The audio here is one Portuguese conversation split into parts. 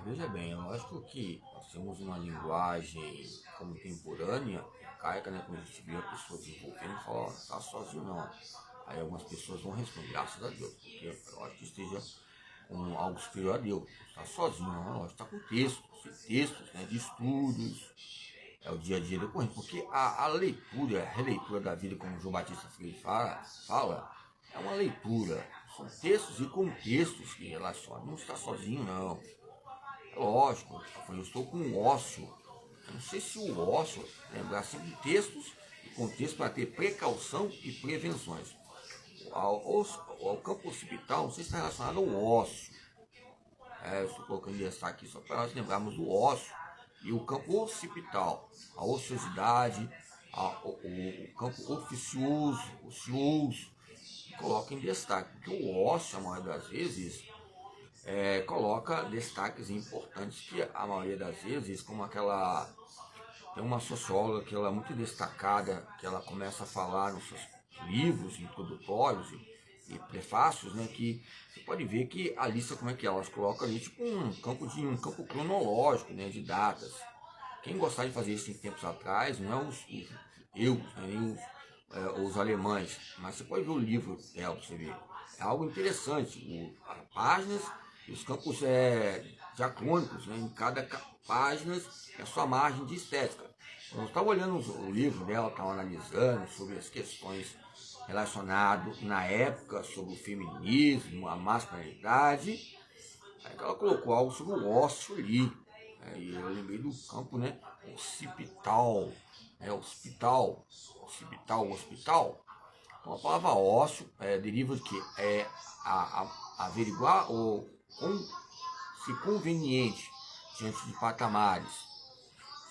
Veja bem, é lógico que nós temos uma linguagem contemporânea, arcaica, né? Quando a gente vê a pessoa desenvolvendo e fala, ó, não está sozinho não. Aí algumas pessoas vão responder, graças a Deus, porque é lógico que esteja com algo superior a Deus. Não está sozinho não, é lógico, está com textos, né, de estudos, é o dia a dia decorrente, porque a leitura, a releitura da vida, como João Batista Freire fala, é uma leitura, são textos e contextos que relacionam, não está sozinho não. Lógico, eu estou com um ócio. Eu não sei se o ócio lembrar sempre textos e contextos para ter precaução e prevenções. Ao campo occipital, não sei se está relacionado ao ócio. Eu estou colocando em destaque só para nós lembrarmos do ócio. E o campo occipital, a ociosidade, o campo ocioso, coloca em destaque. Porque o ócio, a maioria das vezes, coloca destaques importantes que a maioria das vezes, como aquela, tem uma socióloga que ela é muito destacada, que ela começa a falar nos seus livros introdutórios e prefácios, né, que você pode ver que a lista, como é que é, elas colocam ali tipo um campo cronológico, né, de datas. Quem gostava de fazer isso em tempos atrás, não é nem os alemães, mas você pode ver o livro dela para você ver. É algo interessante, páginas e os campos diacrônicos, né? Em cada página é a sua margem de estética. Eu estava olhando o livro dela, estava analisando sobre as questões relacionadas na época sobre o feminismo, a masculinidade. Aí ela colocou algo sobre o ócio ali. E eu lembrei do campo, né? Occipital. Hospital. Então a palavra ócio deriva de que? Averiguar ou se conveniente diante de patamares.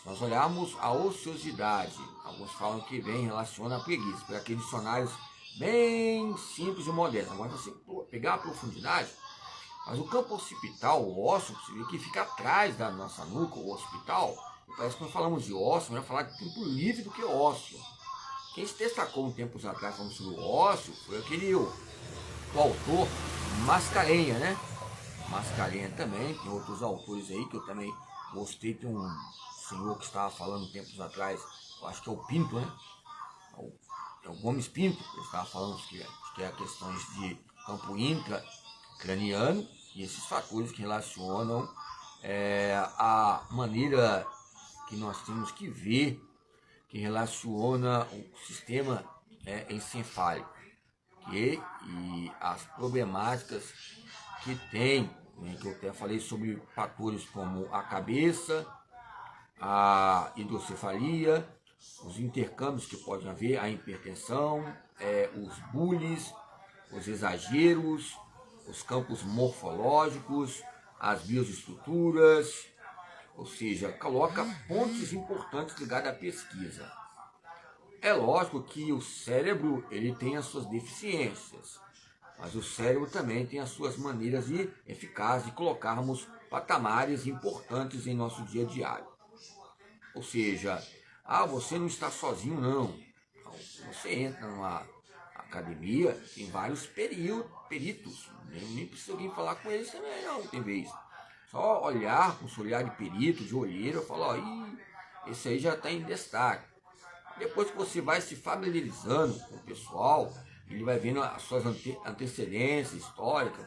Se nós olharmos a ociosidade, alguns falam que vem relaciona a preguiça, por aqueles dicionários bem simples e modernos. Agora, se você pegar a profundidade, mas o campo occipital, o ósseo, você vê que fica atrás da nossa nuca, o hospital, e parece que quando falamos de ósseo, melhor falar de tempo livre do que ósseo. Quem se destacou um tempos atrás falando sobre o ósseo foi o autor Mascarenha, né? Mascarenha também, tem outros autores aí que eu também gostei. Tem um senhor que estava falando tempos atrás, eu acho que é o Pinto, né? É o Gomes Pinto, ele estava falando que é questões de campo intracraniano e esses fatores que relacionam a maneira que nós temos que ver, que relaciona o sistema encefálico e as problemáticas que tem, né, que eu até falei sobre fatores como a cabeça, a hidrocefalia, os intercâmbios que podem haver, a hipertensão, os bullies, os exageros, os campos morfológicos, as bioestruturas, ou seja, coloca pontos importantes ligados à pesquisa. É lógico que o cérebro ele tem as suas deficiências, mas o cérebro também tem as suas maneiras eficazes de colocarmos patamares importantes em nosso dia a dia. Ou seja, você não está sozinho não. Você entra numa academia, tem vários peritos, nem precisa alguém falar com eles também não, tem vez. Só olhar com seu olhar de perito, de olheiro, falar, esse aí já está em destaque. Depois que você vai se familiarizando com o pessoal, ele vai vendo as suas antecedências históricas,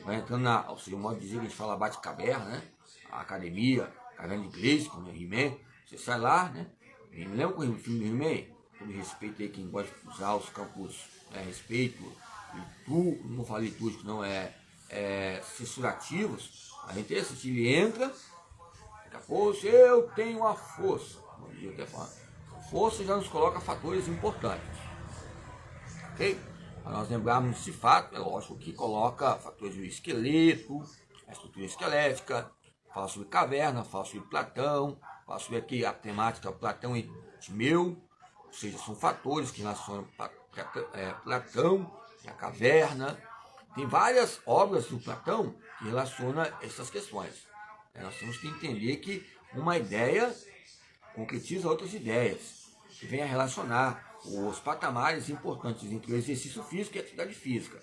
vai entrando ou seja, o modo de dizer que a gente fala bate-caverna, né? A academia, caverna de Grayskull, né? He-Man, você sai lá, né? Me lembra com o filme do He-Man? Todo respeito aí quem gosta de usar os campos, respeito, não falei litúrgico, não, censurativos. A gente ele entra, daqui a pouco, eu tenho a força. Eu até falo, força já nos coloca fatores importantes, ok? Para nós lembrarmos desse fato, é lógico que coloca fatores do esqueleto, a estrutura esquelética, fala sobre caverna, fala sobre Platão, fala sobre aqui a temática Platão e Timeu, ou seja, são fatores que relacionam Platão e a caverna. Tem várias obras do Platão que relacionam essas questões. Nós temos que entender que uma ideia concretiza outras ideias, que vem a relacionar os patamares importantes entre o exercício físico e a atividade física.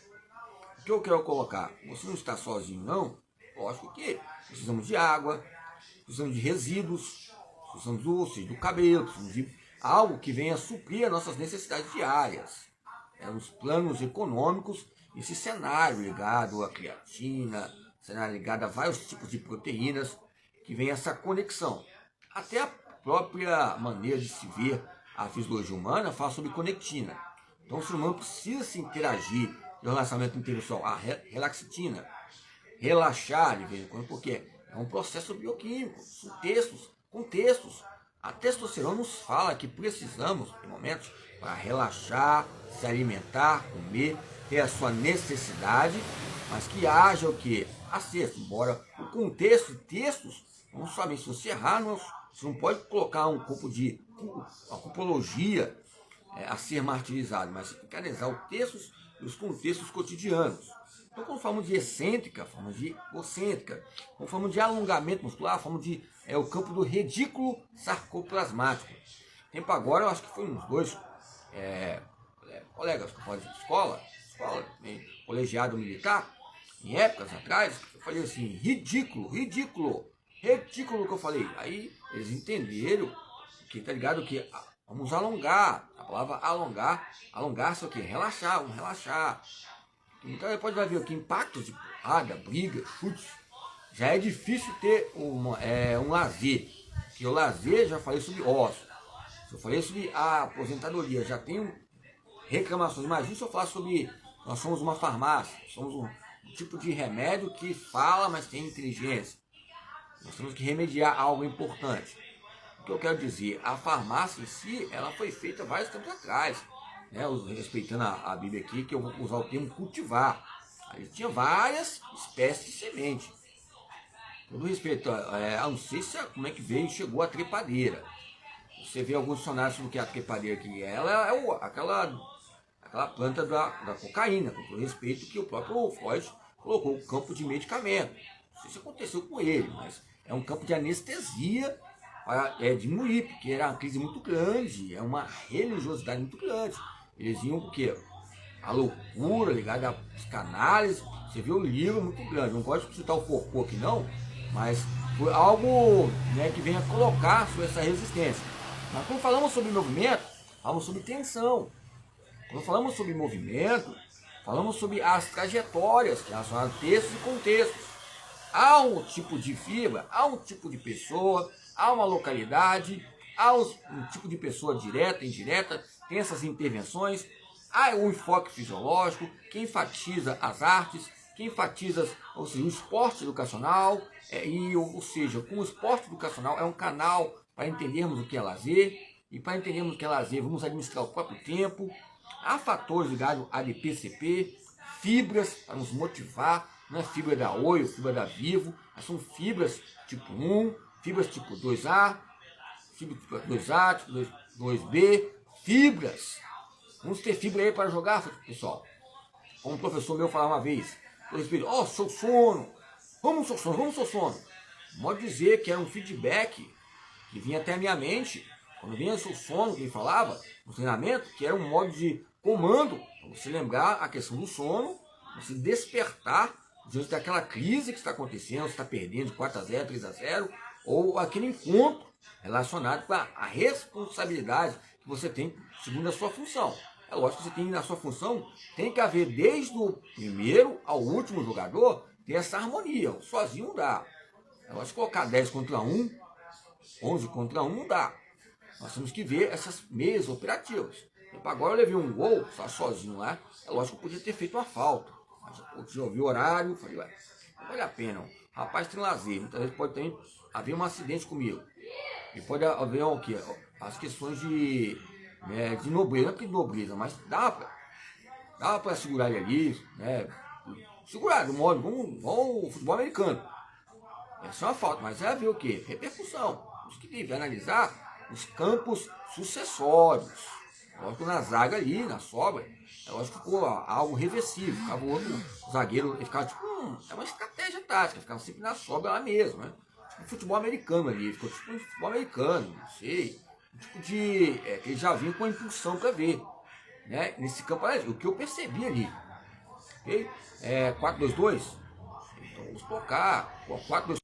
O que eu quero colocar? Você não está sozinho não, Lógico que precisamos de água, precisamos de resíduos, precisamos do cabelo, precisamos de algo que venha suprir as nossas necessidades diárias. Os planos econômicos, esse cenário ligado à creatina, cenário ligado a vários tipos de proteínas, que vem essa conexão. Até a própria maneira de se ver a fisiologia humana fala sobre conectina. Então o ser humano precisa se interagir no relacionamento interpessoal. A relaxitina, relaxar de vez em quando, porque é um processo bioquímico, com textos. A testosterona nos fala que precisamos, em momentos, para relaxar, se alimentar, comer, ter a sua necessidade, mas que haja o que? Acesso, embora o contexto, textos, não somente se você errar, você não pode colocar uma cupologia a ser martirizado, mas você tem que analisar os textos e os contextos cotidianos. Então, quando falamos de excêntrica, falamos de egocêntrica. Quando falamos de alongamento muscular, falamos de o campo do redículo sarcoplasmático. Tempo agora, eu acho que foi uns dois colegas que eu falei de escola, colegiado militar, em épocas atrás, eu falei assim, ridículo que eu falei. Aí eles entenderam que, tá ligado, que vamos alongar, a palavra alongar-se é o quê? Relaxar, vamos relaxar. Então depois vai ver o que impactos de porrada, briga, chutes. Já é difícil ter um lazer, que o lazer, já falei sobre ócio, se eu falei sobre a aposentadoria, já tenho reclamações. Imagina se eu falar sobre, nós somos uma farmácia, somos um tipo de remédio que fala, mas tem inteligência. Nós temos que remediar algo importante. O que eu quero dizer, a farmácia em si, ela foi feita vários tempos atrás, né? Respeitando a Bíblia aqui, que eu vou usar o termo cultivar. Aí tinha várias espécies de semente. Todo respeito, não sei como é que veio e chegou a trepadeira. Você vê alguns dicionários sobre o que é a trepadeira, que ela é aquela planta da cocaína, com todo respeito que o próprio Freud colocou o campo de medicamento. Não sei se aconteceu com ele, mas é um campo de anestesia para diminuir, porque era uma crise muito grande, é uma religiosidade muito grande. Eles iam o quê? A loucura ligada à psicanálise. Você vê o livro muito grande. Não gosto de citar o Foucault aqui não, mas foi algo, né, que venha colocar sobre essa resistência. Mas quando falamos sobre movimento, falamos sobre tensão. Quando falamos sobre movimento, falamos sobre as trajetórias que relacionam textos e contextos. Há um tipo de fibra, há um tipo de pessoa, há uma localidade, há um tipo de pessoa direta, indireta, tem essas intervenções, há o enfoque fisiológico, que enfatiza as artes, que enfatiza, ou seja, o esporte educacional, ou seja, com o esporte educacional é um canal para entendermos o que é lazer, e para entendermos o que é lazer, vamos administrar o próprio tempo. Há fatores ligados a DPCP, fibras para nos motivar, não é fibra da Oi, fibra da Vivo, mas são fibras tipo 1, fibras tipo 2A, fibra tipo 2A, tipo 2B, fibras. Vamos ter fibra aí para jogar, pessoal. Como um professor meu falava uma vez, seu sono, vamos seu sono. Pode dizer que era um feedback que vinha até a minha mente, quando vinha seu sono, que ele falava no treinamento, que era um modo de comando, para você lembrar a questão do sono, você despertar diante daquela crise que está acontecendo, você está perdendo de 4-0, 3-0, ou aquele encontro relacionado com a responsabilidade que você tem segundo a sua função. É lógico que você tem na sua função, tem que haver desde o primeiro ao último jogador, ter essa harmonia, sozinho não dá. É lógico que colocar 10 contra 1, 11 contra 1 não dá. Nós temos que ver essas meias operativas. Agora eu levei um gol, só sozinho lá, é lógico que eu podia ter feito uma falta. Mas eu vi o horário, falei, não vale a pena. Não. Rapaz tem lazer, muitas vezes pode também haver um acidente comigo. E pode haver o quê? As questões de nobreza, não é porque de nobreza, mas dá para segurar ele ali, né? Segurar, do modo, vamos o futebol americano. Essa é uma falta, mas vai ver o quê? Repercussão. Os que devem analisar os campos sucessórios. Lógico, na zaga ali, na sobra, é lógico que ficou algo reversível. Ficava o outro zagueiro, ele ficava tipo, é uma estratégia tática, ficava sempre na sobra lá mesmo, né? Tipo futebol americano ali, ficou tipo um futebol americano, não sei. Um tipo de. Que ele já vinha com a impulsão para ver. Né? Nesse campo, o que eu percebi ali. Okay? 4-2-2. Então, Vamos tocar. 4, 2,